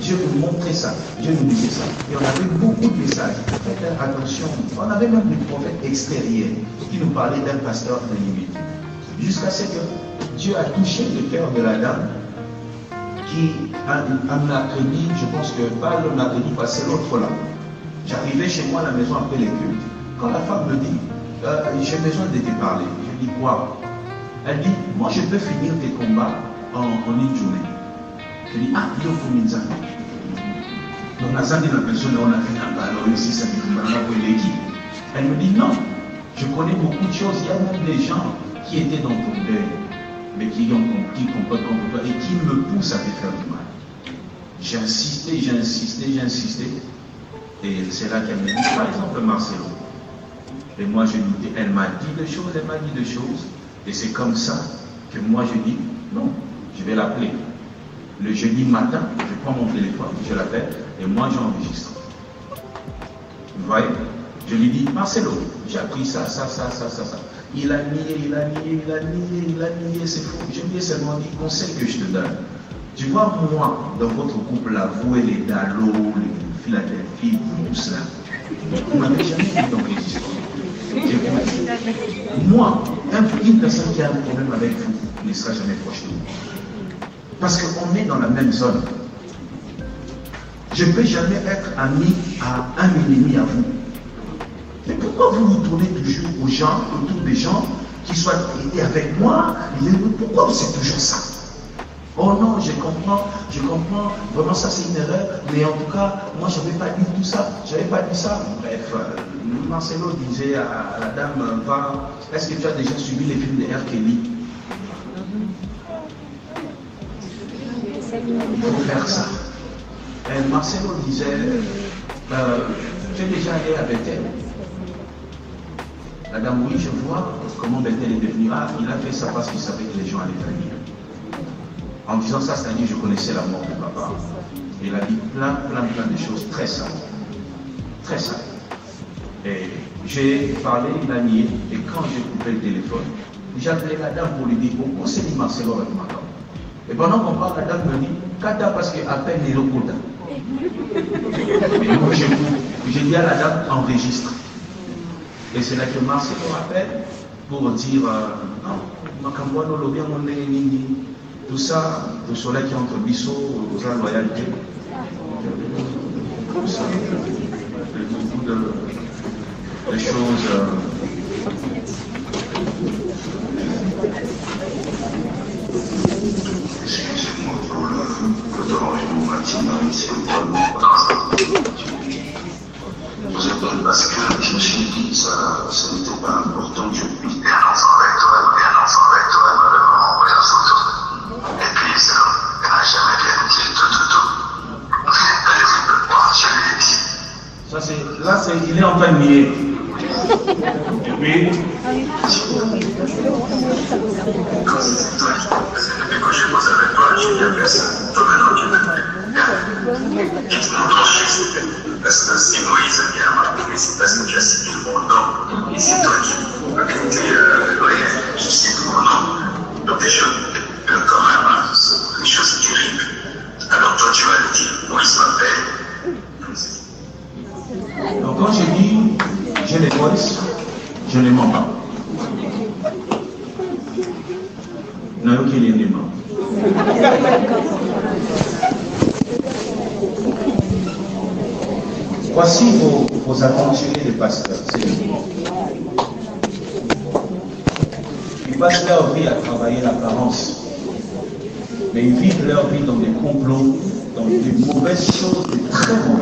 Dieu nous montrait ça, Dieu nous disait ça. Et on avait beaucoup de messages. Faites attention. On avait même des prophètes extérieurs qui nous parlaient d'un pasteur de limite. Jusqu'à ce que Dieu a touché le cœur de la dame qui, un mercredi, je pense que pas le mercredi passé, l'autre là. J'arrivais chez moi à la maison après les cultes. Quand la femme me dit, j'ai besoin de te parler, je dis quoi? Elle dit, moi je peux finir tes combats en une journée. Je dis, ah, il faut combien ça? Donc, on a senti la personne, on a fait un ballon ici, ça dit, on a pris l'équipe. Elle me dit, non, je connais beaucoup de choses. Il y a même des gens qui étaient dans ton deuil, mais qui ont compris, qui comprennent contre toi et qui me poussent à te faire du mal. J'ai insisté, j'ai insisté, j'ai insisté. Et c'est là qu'elle me dit, par exemple, Marcelo. Et moi, je dis, elle m'a dit des choses, elle m'a dit des choses. Et c'est comme ça que moi, je dis, non, je vais l'appeler. Le jeudi matin, je prends mon téléphone, je l'appelle, et moi, j'enregistre. Vous voyez? Je lui dis, Marcelo, j'ai appris ça, ça, ça, ça, ça, ça. Il a nié, il a nié, il a nié, il a nié, c'est faux. Je lui ai seulement dit, conseil que je te donne. Tu vois, moi, dans votre couple, là, vous et les Dallo, les Philadelphie, tout cela, vous n'avez jamais vu d'enregistrement. Moi, une personne qui a un problème avec vous ne sera jamais proche de vous. Parce qu'on est dans la même zone. Je ne peux jamais être ami à un ennemi à vous. Mais pourquoi vous vous tournez toujours aux gens, autour des gens qui soient avec moi? Pourquoi c'est toujours ça? Oh non, je comprends, vraiment ça c'est une erreur, mais en tout cas, moi je n'avais pas dit tout ça, j'avais pas dit ça. Bref, Marcelo disait à la dame, va, est-ce que tu as déjà suivi les films de R. Kelly? Il faut faire ça. Et Marcelo disait, tu es déjà allé à Bethel? La dame, oui, je vois comment Bethel est devenu. Ah, il a fait ça parce qu'il savait que les gens allaient venir. En disant ça, c'est-à-dire je connaissais la mort de papa. Il a dit plein de choses très simples. Très simples. Et j'ai parlé, il a nié, et quand j'ai coupé le téléphone, j'ai appelé la dame pour lui dire, pourquoi c'est dit Marcelo avec ma dame? Et pendant qu'on parle, la dame me dit, Kata parce qu'à peine il est au Kota. Et moi j'ai dit à la dame, enregistre. Et c'est là que Marcelo appelle pour dire, non, Makamboano Lobia Mondengi. Tout ça, le soleil qui est entre Bissot, aux loyauté, tout ça, beaucoup de choses. Excusez-moi pour le dérangement matinal, c'est tellement vous êtes bonne parce que je me suis dit, ça n'était pas important que je puisse bien ensemble avec toi, vraiment, regarde photo. Et puis, ça n'a jamais bien dit tout. Allez-vous me voir, je lui ai dit. Ça c'est, là, il est en train de nier. Et puis, depuis que je pose avec toi, je viens de ça. Parce que si Moïse vient à m'appeler, c'est parce que tu as cité mon nom. Et c'est toi qui as été je cite mon nom. Donc des choses, quand même, des choses terribles. Alors toi, tu vas le dire, Moïse m'appelle. donc quand je dis, je les Moïse, je ne mens pas. Non, qu'il y ait des morts. Voici vos aventuriers des pasteurs. Ils passent leur vie à travailler l'apparence, mais ils vivent leur vie dans des complots, dans des mauvaises choses, des très mauvaises